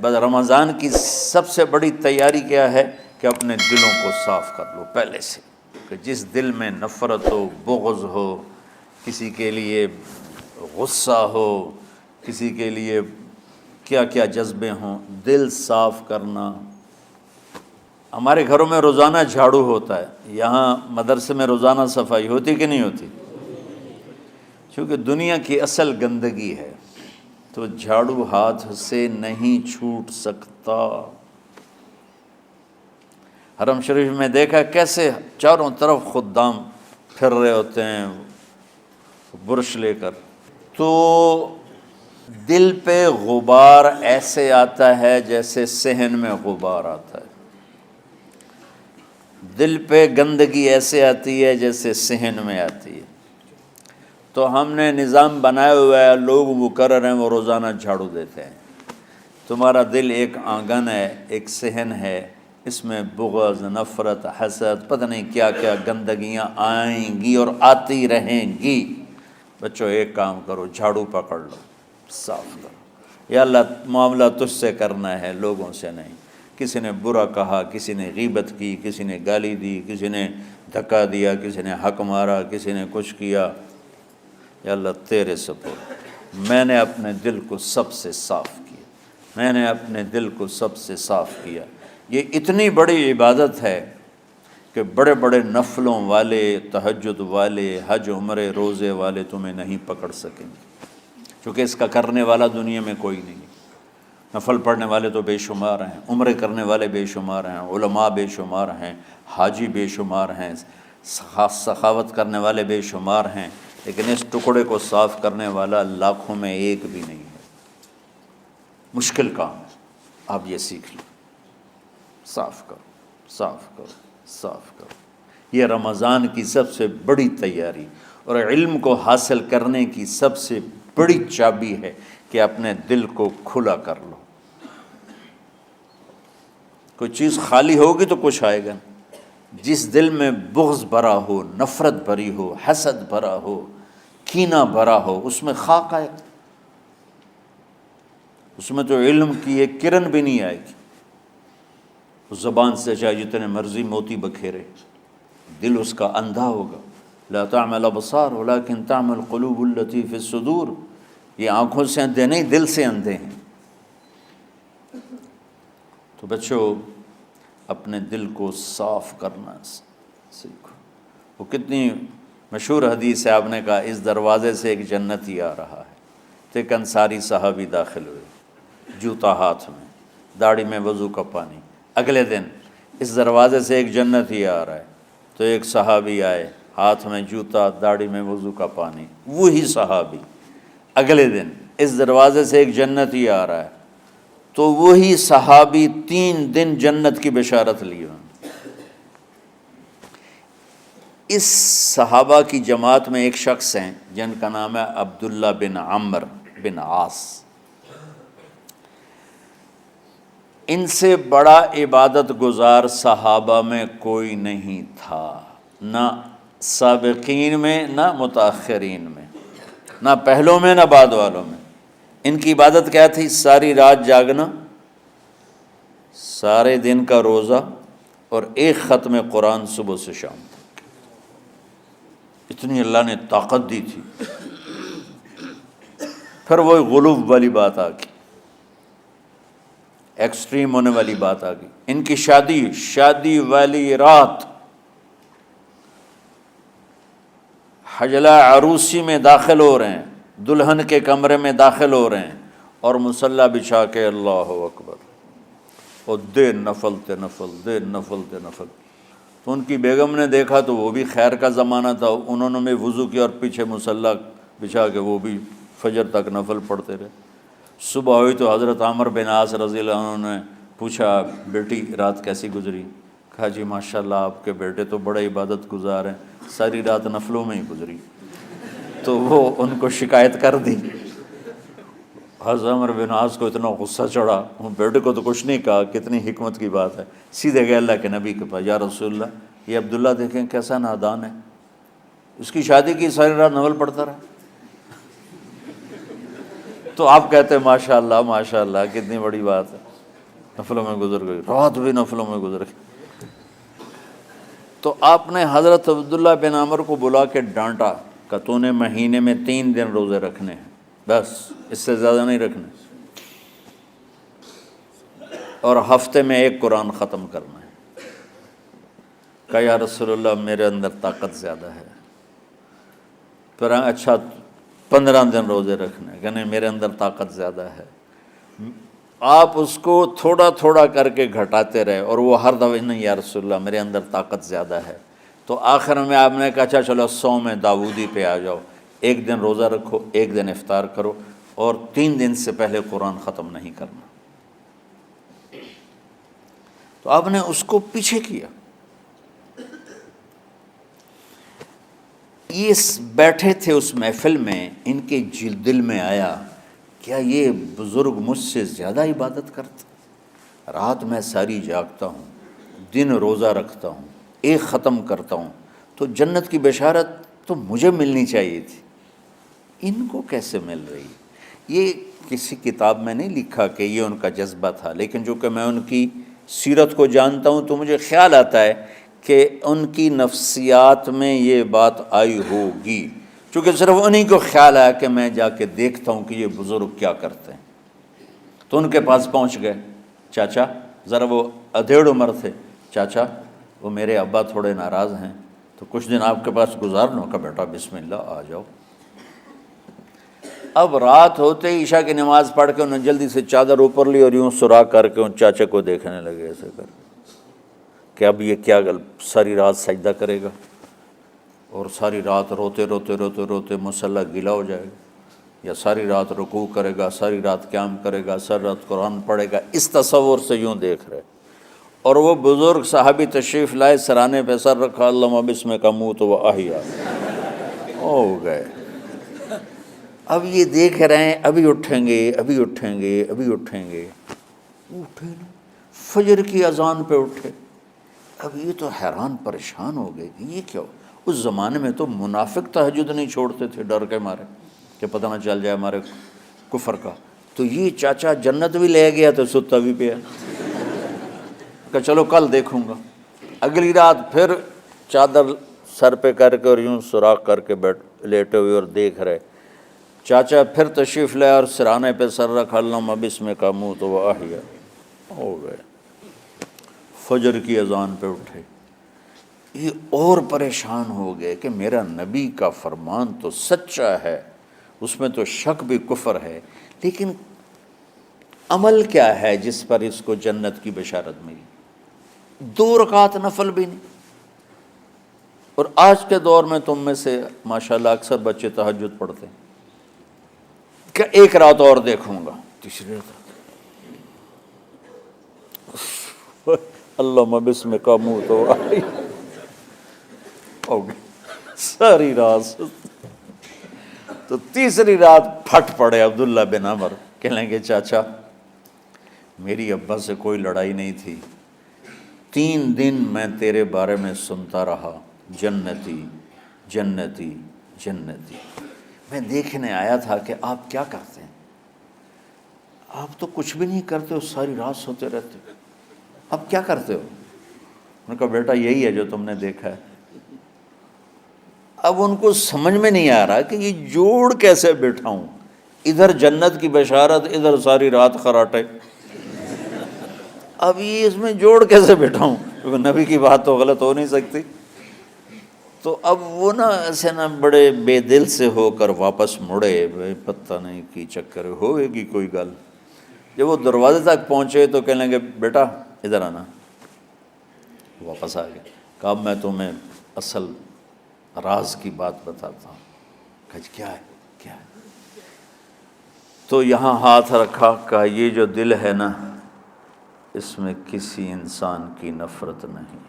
بس رمضان کی سب سے بڑی تیاری کیا ہے کہ اپنے دلوں کو صاف کر لو پہلے سے، کہ جس دل میں نفرت ہو، بغض ہو، کسی کے لیے غصہ ہو، کسی کے لیے کیا کیا جذبے ہوں، دل صاف کرنا۔ ہمارے گھروں میں روزانہ جھاڑو ہوتا ہے، یہاں مدرسے میں روزانہ صفائی ہوتی کہ نہیں ہوتی؟ کیونکہ دنیا کی اصل گندگی ہے تو جھاڑو ہاتھ سے نہیں چھوٹ سکتا۔ حرم شریف میں دیکھا کیسے چاروں طرف خدام پھر رہے ہوتے ہیں برش لے کر، تو دل پہ غبار ایسے آتا ہے جیسے صحن میں غبار آتا ہے، دل پہ گندگی ایسے آتی ہے جیسے صحن میں آتی ہے۔ تو ہم نے نظام بنایا ہوا ہے، لوگ مقرر ہیں وہ روزانہ جھاڑو دیتے ہیں۔ تمہارا دل ایک آنگن ہے، ایک صحن ہے، اس میں بغض، نفرت، حسد، پتہ نہیں کیا کیا گندگیاں آئیں گی اور آتی رہیں گی۔ بچوں ایک کام کرو، جھاڑو پکڑ لو، صاف کرو۔ یا اللہ معاملہ تجھ سے کرنا ہے، لوگوں سے نہیں۔ کسی نے برا کہا، کسی نے غیبت کی، کسی نے گالی دی، کسی نے دھکا دیا، کسی نے حق مارا، کسی نے کچھ کیا، یا اللہ تیرے سپرد میں نے اپنے دل کو سب سے صاف کیا، میں نے اپنے دل کو سب سے صاف کیا۔ یہ اتنی بڑی عبادت ہے کہ بڑے بڑے نفلوں والے، تہجد والے، حج عمرے روزے والے تمہیں نہیں پکڑ سکیں گے، کیونکہ اس کا کرنے والا دنیا میں کوئی نہیں۔ نفل پڑھنے والے تو بے شمار ہیں، عمرے کرنے والے بے شمار ہیں، علماء بے شمار ہیں، حاجی بے شمار ہیں، سخاوت کرنے والے بے شمار ہیں، لیکن اس ٹکڑے کو صاف کرنے والا لاکھوں میں ایک بھی نہیں ہے۔ مشکل کام ہے، آپ یہ سیکھ لیں، صاف کرو، صاف کرو، صاف کرو۔ یہ رمضان کی سب سے بڑی تیاری اور علم کو حاصل کرنے کی سب سے بڑی چابی ہے کہ اپنے دل کو کھلا کر لو۔ کوئی چیز خالی ہوگی تو کچھ آئے گا۔ جس دل میں بغض بھرا ہو، نفرت بھری ہو، حسد بھرا ہو، کینہ بھرا ہو، اس میں خاک آئے گا، اس میں تو علم کی ایک کرن بھی نہیں آئے گی۔ اس زبان سے چاہے جتنے مرضی موتی بکھیرے، دل اس کا اندھا ہوگا۔ لا تعمى الابصار ولكن تعمى القلوب التي في الصدور۔ یہ آنکھوں سے اندھے نہیں، دل سے اندھے ہیں۔ تو بچوں اپنے دل کو صاف کرنا سیکھو۔ وہ کتنی مشہور حدیث ہے، آپ نے کہا اس دروازے سے ایک جنتی آ رہا ہے، تو ایک انصاری صحابی داخل ہوئے، جوتا ہاتھ میں، داڑھی میں وضو کا پانی۔ اگلے دن اس دروازے سے ایک جنتی آ رہا ہے، تو ایک صحابی آئے، ہاتھ میں جوتا، داڑھی میں وضو کا پانی، وہی صحابی۔ اگلے دن اس دروازے سے ایک جنتی آ رہا ہے، تو وہی صحابی 3 دن جنت کی بشارت لی انہوں نے۔ اس صحابہ کی جماعت میں ایک شخص ہیں جن کا نام ہے عبداللہ بن عمرو بن عاص۔ ان سے بڑا عبادت گزار صحابہ میں کوئی نہیں تھا، نہ سابقین میں نہ متاخرین میں، نہ پہلوں میں نہ بعد والوں میں۔ ان کی عبادت کیا تھی؟ ساری رات جاگنا، سارے دن کا روزہ، اور ایک ختم قرآن صبح سے شام تک۔ اتنی اللہ نے طاقت دی تھی۔ پھر وہ غلوب والی بات آ گئی، ایکسٹریم ہونے والی بات آ گئی۔ ان کی شادی والی رات حجلہ عروسی میں داخل ہو رہے ہیں، دلہن کے کمرے میں داخل ہو رہے ہیں، اور مصلی بچھا کے اللہ اکبر، اور دے نفل تے نفل، دے نفل تے نفل۔ تو ان کی بیگم نے دیکھا تو وہ بھی خیر کا زمانہ تھا، انہوں نے بھی وضو کیا اور پیچھے مصلی بچھا کے وہ بھی فجر تک نفل پڑھتے رہے۔ صبح ہوئی تو حضرت عمرو بن عاص رضی اللہ عنہ نے پوچھا، بیٹی رات کیسی گزری؟ کہا جی ماشاءاللہ آپ کے بیٹے تو بڑے عبادت گزار ہیں، ساری رات نفلوں میں ہی گزری۔ تو وہ ان کو شکایت کر دی۔ حضرت عمرو بن عاص کو اتنا غصہ چڑھا، بیٹے کو تو کچھ نہیں کہا، کتنی حکمت کی بات ہے، سیدھے گئے اللہ کے نبی کے پاس، یا رسول اللہ یہ عبداللہ دیکھیں کیسا نادان ہے، اس کی شادی کی ساری رات نفل پڑھتا رہا۔ تو آپ کہتے ہیں ماشاءاللہ ماشاءاللہ کتنی بڑی بات ہے۔ نفلوں میں گزر گئی، رات بھی نفلوں میں گزر گئی۔ تو آپ نے حضرت عبداللہ بن عمر کو بلا کے ڈانٹا کہ تو نے مہینے میں 3 دن روزے رکھنے ہیں، بس اس سے زیادہ نہیں رکھنے، اور ہفتے میں 1 قرآن ختم کرنا ہے۔ کہا یا رسول اللہ میرے اندر طاقت زیادہ ہے۔ پھر اچھا 15 دن روزے رکھنے، کہ نہیں میرے اندر طاقت زیادہ ہے۔ آپ اس کو تھوڑا تھوڑا کر کے گھٹاتے رہے، اور وہ ہر دفعہ نہیں یا رسول اللہ میرے اندر طاقت زیادہ ہے۔ تو آخر میں آپ نے کہا اچھا چلو صوم داؤدی پہ آ جاؤ، 1 دن روزہ رکھو، 1 دن افطار کرو، اور 3 دن سے پہلے قرآن ختم نہیں کرنا۔ تو آپ نے اس کو پیچھے کیا۔ یہ بیٹھے تھے اس محفل میں، ان کے دل میں آیا کیا یہ بزرگ مجھ سے زیادہ عبادت کرتا؟ رات میں ساری جاگتا ہوں، دن روزہ رکھتا ہوں، 1 ختم کرتا ہوں، تو جنت کی بشارت تو مجھے ملنی چاہیے تھی، ان کو کیسے مل رہی؟ یہ کسی کتاب میں نہیں لکھا کہ یہ ان کا جذبہ تھا، لیکن جو کہ میں ان کی سیرت کو جانتا ہوں تو مجھے خیال آتا ہے کہ ان کی نفسیات میں یہ بات آئی ہوگی، چونکہ صرف انہی کو خیال آیا کہ میں جا کے دیکھتا ہوں کہ یہ بزرگ کیا کرتے ہیں۔ تو ان کے پاس پہنچ گئے، چاچا، ذرا وہ ادھیڑ عمر تھے، چاچا وہ میرے ابا تھوڑے ناراض ہیں، تو کچھ دن آپ کے پاس گزار لوں؟ کا بیٹا بسم اللہ آ جاؤ۔ اب رات ہوتے ہی عشاء کی نماز پڑھ کے انہوں نے جلدی سے چادر اوپر لی اور یوں سراغ کر کے ان چاچے کو دیکھنے لگے ایسے کر کہ اب یہ کیا ساری رات سجدہ کرے گا، اور ساری رات روتے روتے روتے روتے مصلی گیلا ہو جائے گا، یا ساری رات رکوع کرے گا، ساری رات قیام کرے گا، ساری رات قرآن پڑھے گا، اس تصور سے یوں دیکھ رہے۔ اور وہ بزرگ صحابی تشریف لائے، سرانے پہ سر رکھا، اللہم بسمک اموت و احیا، ہو گئے۔ اب یہ دیکھ رہے ہیں ابھی اٹھیں گے، ابھی اٹھیں گے، ابھی اٹھیں گے، اٹھے نا، فجر کی اذان پہ اٹھے۔ اب یہ تو حیران پریشان ہو گئے کہ یہ کیا ہو؟ اس زمانے میں تو منافق تہجد نہیں چھوڑتے تھے ڈر کے مارے کہ پتہ نہ چل جائے ہمارے کفر کا، تو یہ چاچا جنت بھی لے گیا تو ستا بھی پیا کہ چلو کل دیکھوں گا۔ اگلی رات پھر چادر سر پہ کر کے اور یوں سوراخ کر کے لیٹے ہوئے اور دیکھ رہے۔ چاچا پھر تشریف لائے اور سرانے پہ سر رکھا، اللہم بسمک اموت و احیا، ہو گئے۔ فجر کی اذان پہ اٹھے، یہ اور پریشان ہو گئے کہ میرا نبی کا فرمان تو سچا ہے، اس میں تو شک بھی کفر ہے، لیکن عمل کیا ہے جس پر اس کو جنت کی بشارت ملی؟ 2 رکعت نفل بھی نہیں۔ اور آج کے دور میں تم میں سے ماشاءاللہ اکثر بچے تہجد پڑھتے ہیں کہ 1 رات اور دیکھوں گا، تیسری رات اللہم بسمک اموت و احیا، ہو گئی ساری رات۔ تو تیسری رات پھٹ پڑے عبداللہ بن عمر، کہنے لگے چاچا میری ابا سے کوئی لڑائی نہیں تھی، 3 دن میں تیرے بارے میں سنتا رہا، جنتی جنتی جنتی۔ میں دیکھنے آیا تھا کہ آپ کیا کرتے ہیں، آپ تو کچھ بھی نہیں کرتے ہو، ساری رات سوتے رہتے ہو، اب کیا کرتے ہو؟ انہوں نے کہا بیٹا یہی ہے جو تم نے دیکھا ہے۔ اب ان کو سمجھ میں نہیں آ رہا کہ یہ جوڑ کیسے بٹھاؤں، ادھر جنت کی بشارت، ادھر ساری رات خراٹے، اب یہ اس میں جوڑ کیسے بٹھاؤں، کیونکہ نبی کی بات تو غلط ہو نہیں سکتی۔ تو اب وہ نا ایسے نا بڑے بے دل سے ہو کر واپس مڑے، پتہ نہیں کی چکر ہوئے گی کوئی گل۔ جب وہ دروازے تک پہنچے تو کہنے لگے بیٹا ادھر آنا، واپس آ گئے۔ کہا اب میں تمہیں اصل راز کی بات بتاتا ہوں۔ کہا کیا ہے کیا ہے؟ تو یہاں ہاتھ رکھا، کہا یہ جو دل ہے نا اس میں کسی انسان کی نفرت نہیں۔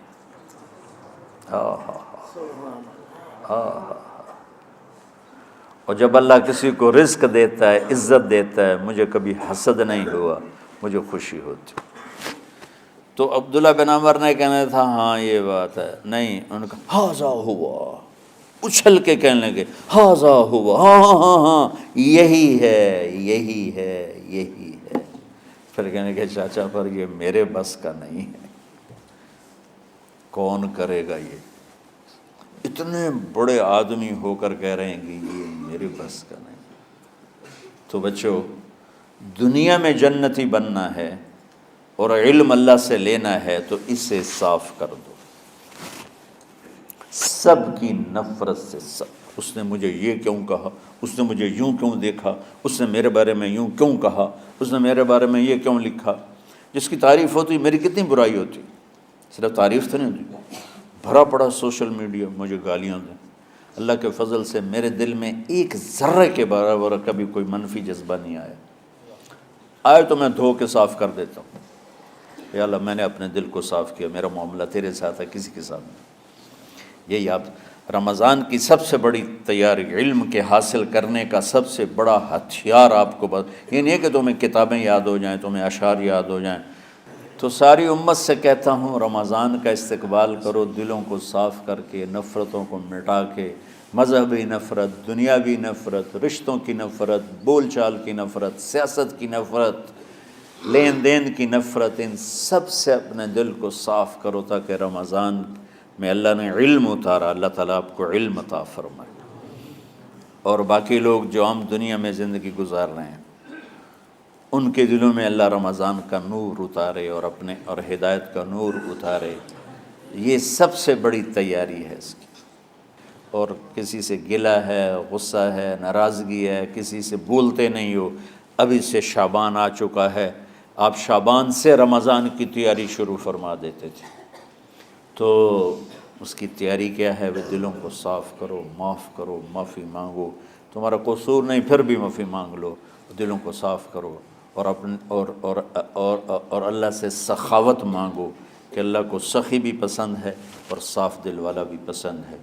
اور جب اللہ کسی کو رزق دیتا ہے، عزت دیتا ہے، مجھے کبھی حسد نہیں ہوا، مجھے خوشی ہوتی۔ تو عبداللہ بن عمر نے کہنا تھا ہاں یہ بات ہے، نہیں، انہوں نے کہا ہاذا ہوا، اچھل کے کہنے لگے ہاذا ہوا، ہاں ہاں ہاں ہاں یہی ہے یہی ہے یہی ہے۔ پھر کہنے کہ چاچا پر یہ میرے بس کا نہیں ہے، کون کرے گا یہ؟ اتنے بڑے آدمی ہو کر کہہ رہے ہیں کہ یہ میرے بس کا نہیں۔ تو بچوں، دنیا میں جنتی بننا ہے اور علم اللہ سے لینا ہے تو اسے صاف کر دو، سب کی نفرت سے۔ سب، اس نے مجھے یہ کیوں کہا، اس نے مجھے یوں کیوں دیکھا، اس نے میرے بارے میں یوں کیوں کہا، اس نے میرے بارے میں یہ کیوں لکھا۔ جس کی تعریف ہوتی میری کتنی برائی ہوتی، صرف تعریف تو نہیں ہوتی، بھرا پڑا سوشل میڈیا مجھے گالیاں دیں۔ اللہ کے فضل سے میرے دل میں ایک ذرے کے برابر کبھی کوئی منفی جذبہ نہیں آیا، آئے تو میں دھو کے صاف کر دیتا ہوں، یا اللہ میں نے اپنے دل کو صاف کیا، میرا معاملہ تیرے ساتھ ہے، کسی کے ساتھ نہیں۔ یہی آپ رمضان کی سب سے بڑی تیاری، علم کے حاصل کرنے کا سب سے بڑا ہتھیار آپ کو یہ نہیں ہے کہ تمہیں کتابیں یاد ہو جائیں، تمہیں اشعار یاد ہو جائیں۔ تو ساری امت سے کہتا ہوں رمضان کا استقبال کرو، دلوں کو صاف کر کے، نفرتوں کو مٹا کے، مذہبی نفرت، دنیاوی نفرت، رشتوں کی نفرت، بول چال کی نفرت، سیاست کی نفرت، لین دین کی نفرت، ان سب سے اپنے دل کو صاف کرو تاکہ رمضان میں اللہ نے علم اتارا، اللہ تعالیٰ آپ کو علم عطا فرمائے، اور باقی لوگ جو عام دنیا میں زندگی گزار رہے ہیں ان کے دلوں میں اللہ رمضان کا نور اتارے اور ہدایت کا نور اتارے۔ یہ سب سے بڑی تیاری ہے اس کی۔ اور کسی سے گلہ ہے، غصہ ہے، ناراضگی ہے، کسی سے بولتے نہیں ہو، ابھی سے شعبان آ چکا ہے، آپ شعبان سے رمضان کی تیاری شروع فرما دیتے تھے، تو اس کی تیاری کیا ہے؟ وہ دلوں کو صاف کرو، معاف کرو، معافی مانگو، تمہارا قصور نہیں پھر بھی معافی مانگ لو، دلوں کو صاف کرو، اور اللہ سے سخاوت مانگو کہ اللہ کو سخی بھی پسند ہے اور صاف دل والا بھی پسند ہے۔